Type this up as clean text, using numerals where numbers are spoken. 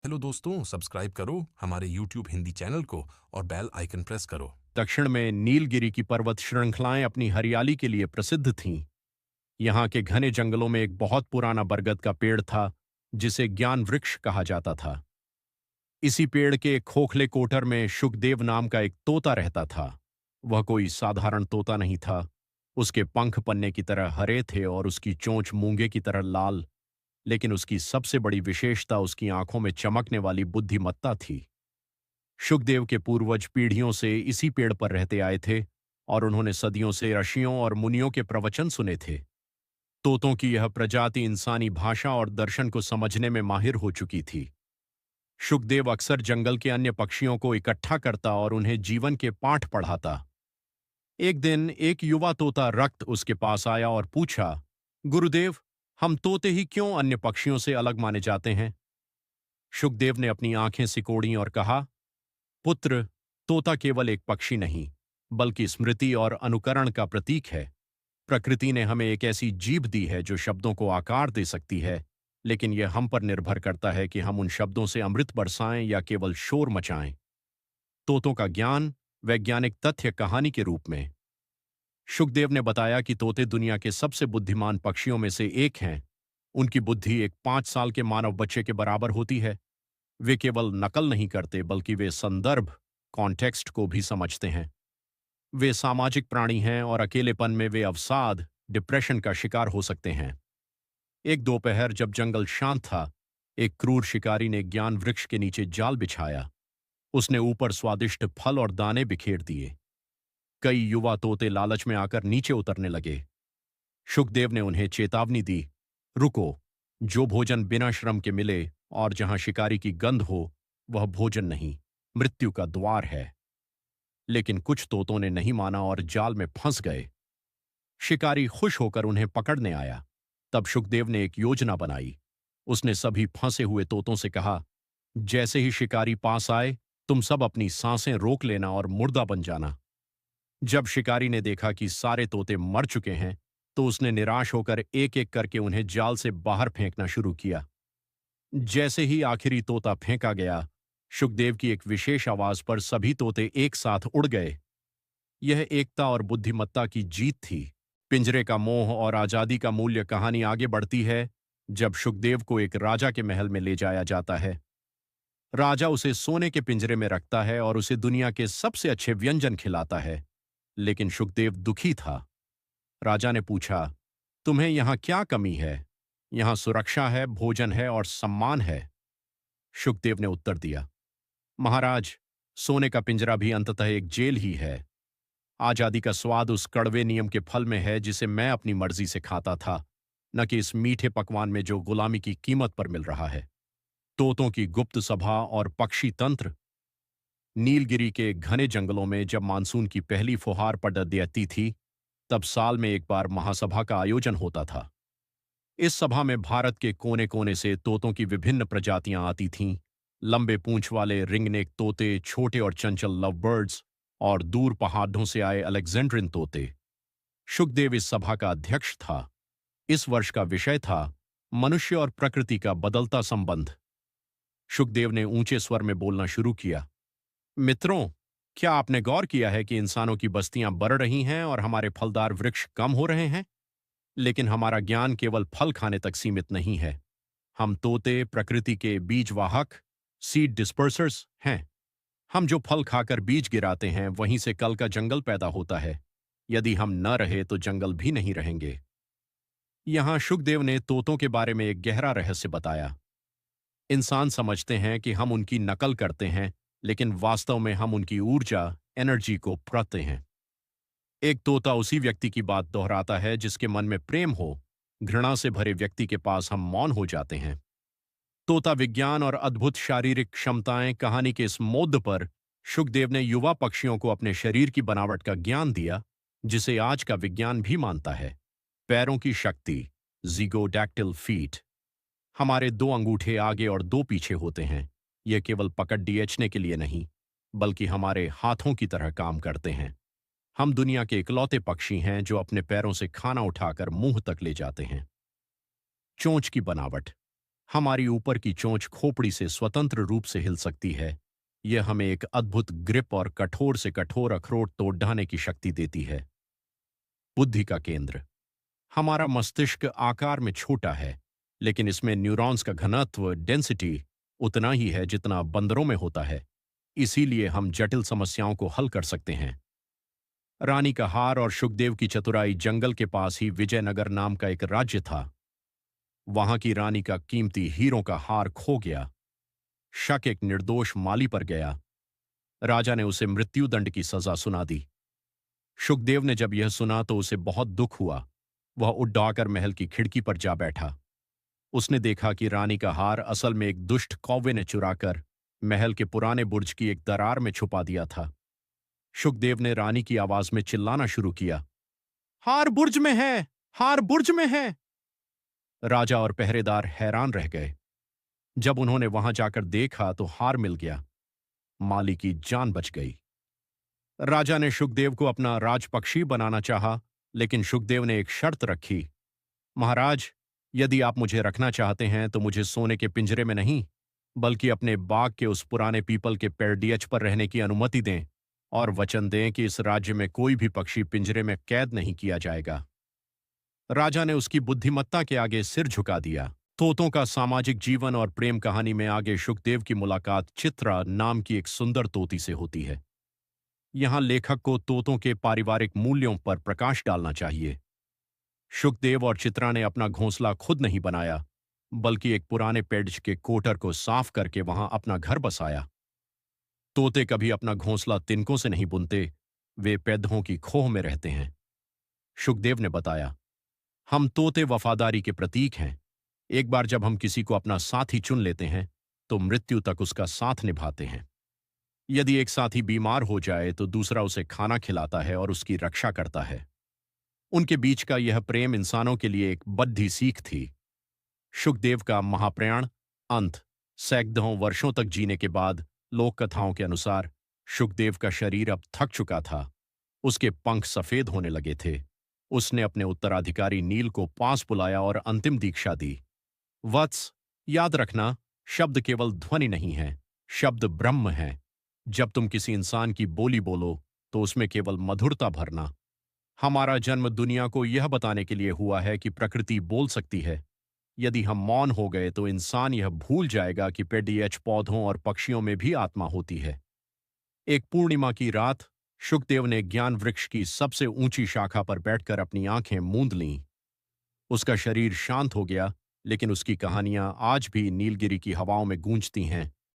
Hello दोस्तों, subscribe करो हमारे यूट्यूब हिंदी चैनल को और बेल आइकन प्रेस करो। दक्षिण में नीलगिरी की पर्वत श्रृंखलाएं अपनी हरियाली के लिए प्रसिद्ध थीं। यहाँ के घने जंगलों में एक बहुत पुराना बरगद का पेड़ था, जिसे ज्ञान वृक्ष कहा जाता था। इसी पेड़ के एक खोखले कोटर में शुकदेव नाम का एक तोता रहता था। वह कोई साधारण तोता नहीं था। उसके पंख पन्ने की तरह हरे थे और उसकी चोंच मूंगे की तरह लाल। लेकिन उसकी सबसे बड़ी विशेषता उसकी आंखों में चमकने वाली बुद्धिमत्ता थी। शुकदेव के पूर्वज पीढ़ियों से इसी पेड़ पर रहते आए थे और उन्होंने सदियों से ऋषियों और मुनियों के प्रवचन सुने थे। तोतों की यह प्रजाति इंसानी भाषा और दर्शन को समझने में माहिर हो चुकी थी। शुकदेव अक्सर जंगल के अन्य पक्षियों को इकट्ठा करता और उन्हें जीवन के पाठ पढ़ाता। एक दिन एक युवा तोता रक्त उसके पास आया और पूछा, गुरुदेव, हम तोते ही क्यों अन्य पक्षियों से अलग माने जाते हैं? शुकदेव ने अपनी आंखें सिकोड़ी और कहा, पुत्र, तोता केवल एक पक्षी नहीं, बल्कि स्मृति और अनुकरण का प्रतीक है। प्रकृति ने हमें एक ऐसी जीभ दी है जो शब्दों को आकार दे सकती है, लेकिन यह हम पर निर्भर करता है कि हम उन शब्दों से अमृत बरसाएं या केवल शोर मचाएं। तोतों का ज्ञान वैज्ञानिक तथ्य कहानी के रूप में। शुकदेव ने बताया कि तोते दुनिया के सबसे बुद्धिमान पक्षियों में से एक हैं। उनकी बुद्धि एक 5 साल के मानव बच्चे के बराबर होती है। वे केवल नकल नहीं करते, बल्कि वे संदर्भ कॉन्टेक्स्ट को भी समझते हैं। वे सामाजिक प्राणी हैं और अकेलेपन में वे अवसाद डिप्रेशन का शिकार हो सकते हैं। एक दोपहर जब जंगल शांत था, एक क्रूर शिकारी ने ज्ञान वृक्ष के नीचे जाल बिछाया। उसने ऊपर स्वादिष्ट फल और दाने बिखेर दिए। कई युवा तोते लालच में आकर नीचे उतरने लगे। शुकदेव ने उन्हें चेतावनी दी, रुको, जो भोजन बिना श्रम के मिले और जहां शिकारी की गंध हो, वह भोजन नहीं, मृत्यु का द्वार है। लेकिन कुछ तोतों ने नहीं माना और जाल में फंस गए। शिकारी खुश होकर उन्हें पकड़ने आया। तब शुकदेव ने एक योजना बनाई। उसने सभी फंसे हुए तोतों से कहा, जैसे ही शिकारी पास आए, तुम सब अपनी सांसें रोक लेना और मुर्दा बन जाना। जब शिकारी ने देखा कि सारे तोते मर चुके हैं, तो उसने निराश होकर एक एक करके उन्हें जाल से बाहर फेंकना शुरू किया। जैसे ही आखिरी तोता फेंका गया, शुकदेव की एक विशेष आवाज पर सभी तोते एक साथ उड़ गए। यह एकता और बुद्धिमत्ता की जीत थी। पिंजरे का मोह और आजादी का मूल्य कहानी आगे बढ़ती है जब शुकदेव को एक राजा के महल में ले जाया जाता है। राजा उसे सोने के पिंजरे में रखता है और उसे दुनिया के सबसे अच्छे व्यंजन खिलाता है। लेकिन शुकदेव दुखी था। राजा ने पूछा, तुम्हें यहाँ क्या कमी है? यहाँ सुरक्षा है, भोजन है और सम्मान है। शुकदेव ने उत्तर दिया, महाराज, सोने का पिंजरा भी अंततः एक जेल ही है। आजादी का स्वाद उस कड़वे नियम के फल में है जिसे मैं अपनी मर्जी से खाता था, न कि इस मीठे पकवान में जो गुलामी की कीमत पर मिल रहा है। तोतों की गुप्त सभा और पक्षी तंत्र। नीलगिरी के घने जंगलों में जब मानसून की पहली फुहार पड़ देती थी, तब साल में एक बार महासभा का आयोजन होता था। इस सभा में भारत के कोने कोने से तोतों की विभिन्न प्रजातियां आती थीं। लंबे पूंछ वाले रिंगनेक तोते, छोटे और चंचल लव बर्ड्स और दूर पहाड़ों से आए अलेक्जेंड्रिन तोते। शुकदेव इस सभा का अध्यक्ष था। इस वर्ष का विषय था मनुष्य और प्रकृति का बदलता संबंध। शुकदेव ने ऊंचे स्वर में बोलना शुरू किया, मित्रों, क्या आपने गौर किया है कि इंसानों की बस्तियां बढ़ रही हैं और हमारे फलदार वृक्ष कम हो रहे हैं? लेकिन हमारा ज्ञान केवल फल खाने तक सीमित नहीं है। हम तोते प्रकृति के बीजवाहक, सीड डिस्पर्सर्स हैं। हम जो फल खाकर बीज गिराते हैं, वहीं से कल का जंगल पैदा होता है। यदि हम न रहे तो जंगल भी नहीं रहेंगे। यहां शुकदेव ने तोतों के बारे में एक गहरा रहस्य बताया। इंसान समझते हैं कि हम उनकी नकल करते हैं, लेकिन वास्तव में हम उनकी ऊर्जा, एनर्जी को पढ़ते हैं। एक तोता उसी व्यक्ति की बात दोहराता है जिसके मन में प्रेम हो। घृणा से भरे व्यक्ति के पास हम मौन हो जाते हैं। तोता विज्ञान और अद्भुत शारीरिक क्षमताएं कहानी के इस मोड़ पर शुकदेव ने युवा पक्षियों को अपने शरीर की बनावट का ज्ञान दिया, जिसे आज का विज्ञान भी मानता है। पैरों की शक्ति, ज़िगोडैक्टिल फीट। हमारे 2 अंगूठे आगे और 2 पीछे होते हैं। यह केवल पकड़ डीएचने के लिए नहीं, बल्कि हमारे हाथों की तरह काम करते हैं। हम दुनिया के इकलौते पक्षी हैं जो अपने पैरों से खाना उठाकर मुंह तक ले जाते हैं। चोंच की बनावट। हमारी ऊपर की चोंच खोपड़ी से स्वतंत्र रूप से हिल सकती है। यह हमें एक अद्भुत ग्रिप और कठोर से कठोर अखरोट तोड़ ढाने की शक्ति देती है। बुद्धि का केंद्र। हमारा मस्तिष्क आकार में छोटा है, लेकिन इसमें न्यूरॉन्स का घनत्व डेंसिटी उतना ही है जितना बंदरों में होता है। इसीलिए हम जटिल समस्याओं को हल कर सकते हैं। रानी का हार और शुकदेव की चतुराई। जंगल के पास ही विजयनगर नाम का एक राज्य था। वहां की रानी का कीमती हीरों का हार खो गया। शक एक निर्दोष माली पर गया। राजा ने उसे मृत्युदंड की सजा सुना दी। शुकदेव ने जब यह सुना तो उसे बहुत दुख हुआ। वह उठ दौड़कर महल की खिड़की पर जा बैठा। उसने देखा कि रानी का हार असल में एक दुष्ट कौवे ने चुराकर महल के पुराने बुर्ज की एक दरार में छुपा दिया था। शुकदेव ने रानी की आवाज में चिल्लाना शुरू किया, हार बुर्ज में है, हार बुर्ज में है। राजा और पहरेदार हैरान रह गए। जब उन्होंने वहां जाकर देखा तो हार मिल गया। माली की जान बच गई। राजा ने शुकदेव को अपना राजपक्षी बनाना चाहा, लेकिन शुकदेव ने एक शर्त रखी। महाराज, यदि आप मुझे रखना चाहते हैं तो मुझे सोने के पिंजरे में नहीं, बल्कि अपने बाग के उस पुराने पीपल के पेड़ डीएच पर रहने की अनुमति दें और वचन दें कि इस राज्य में कोई भी पक्षी पिंजरे में कैद नहीं किया जाएगा। राजा ने उसकी बुद्धिमत्ता के आगे सिर झुका दिया। तोतों का सामाजिक जीवन और प्रेम कहानी में आगे शुकदेव की मुलाकात चित्रा नाम की एक सुंदर तोती से होती है। यहां लेखक को तोतों के पारिवारिक मूल्यों पर प्रकाश डालना चाहिए। शुकदेव और चित्रा ने अपना घोंसला खुद नहीं बनाया, बल्कि एक पुराने पेड़ के कोटर को साफ करके वहां अपना घर बसाया। तोते कभी अपना घोंसला तिनकों से नहीं बुनते, वे पैदों की खोह में रहते हैं। शुकदेव ने बताया, हम तोते वफादारी के प्रतीक हैं। एक बार जब हम किसी को अपना साथी चुन लेते हैं तो मृत्यु तक उसका साथ निभाते हैं। यदि एक साथी बीमार हो जाए तो दूसरा उसे खाना खिलाता है और उसकी रक्षा करता है। उनके बीच का यह प्रेम इंसानों के लिए एक बद्धी सीख थी। शुकदेव का महाप्रयाण अंत। सैकड़ों वर्षों तक जीने के बाद लोक कथाओं के अनुसार शुकदेव का शरीर अब थक चुका था। उसके पंख सफेद होने लगे थे। उसने अपने उत्तराधिकारी नील को पास बुलाया और अंतिम दीक्षा दी। वत्स, याद रखना, शब्द केवल ध्वनि नहीं है, शब्द ब्रह्म है। जब तुम किसी इंसान की बोली बोलो तो उसमें केवल मधुरता भरना। हमारा जन्म दुनिया को यह बताने के लिए हुआ है कि प्रकृति बोल सकती है। यदि हम मौन हो गए तो इंसान यह भूल जाएगा कि पेड़ीएच पौधों और पक्षियों में भी आत्मा होती है। एक पूर्णिमा की रात शुकदेव ने ज्ञान वृक्ष की सबसे ऊंची शाखा पर बैठकर अपनी आंखें मूंद लीं। उसका शरीर शांत हो गया, लेकिन उसकी कहानियां आज भी नीलगिरी की हवाओं में गूंजती हैं।